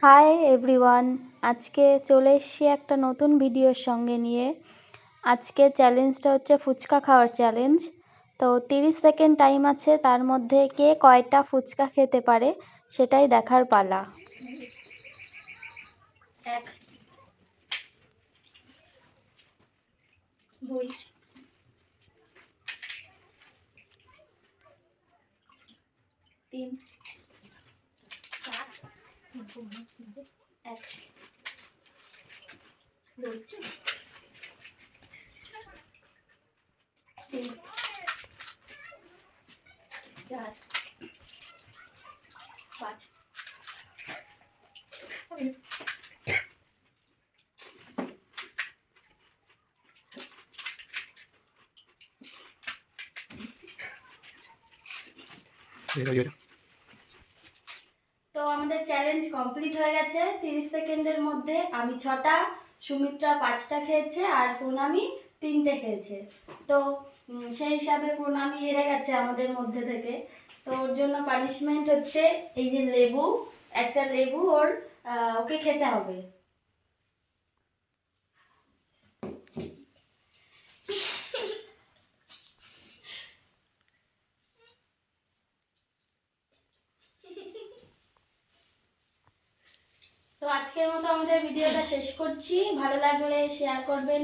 Hi everyone, আজকে চলে এসেছি একটা নতুন ভিডিওর সঙ্গে নিয়ে। আজকে চ্যালেঞ্জটা হচ্ছে ফুচকা খাওয়ার চ্যালেঞ্জ। তো 30 সেকেন্ড টাইম আছে, তার মধ্যে কে কয়টা ফুচকা খেতে পারে সেটাই দেখার পালা। 1 2 3 4 1 2 3 4 5 তো আমাদের চ্যালেঞ্জ কমপ্লিট হয়ে গেছে। 30 সেকেন্ডের মধ্যে আমি 6টা, সুমিত্রা 5টা খেয়েছে আর প্রণামী 3টে খেয়েছে। তো সেই হিসাবে প্রণামী হেরে গেছে আমাদের মধ্যে থেকে। তো ওর জন্য পানিশমেন্ট হচ্ছে এই যে লেবু, একটা লেবু ওকে খেতে হবে। তো আজকের মতো আমাদের ভিডিওটা শেষ করছি। ভালো লাগলে শেয়ার করবেন।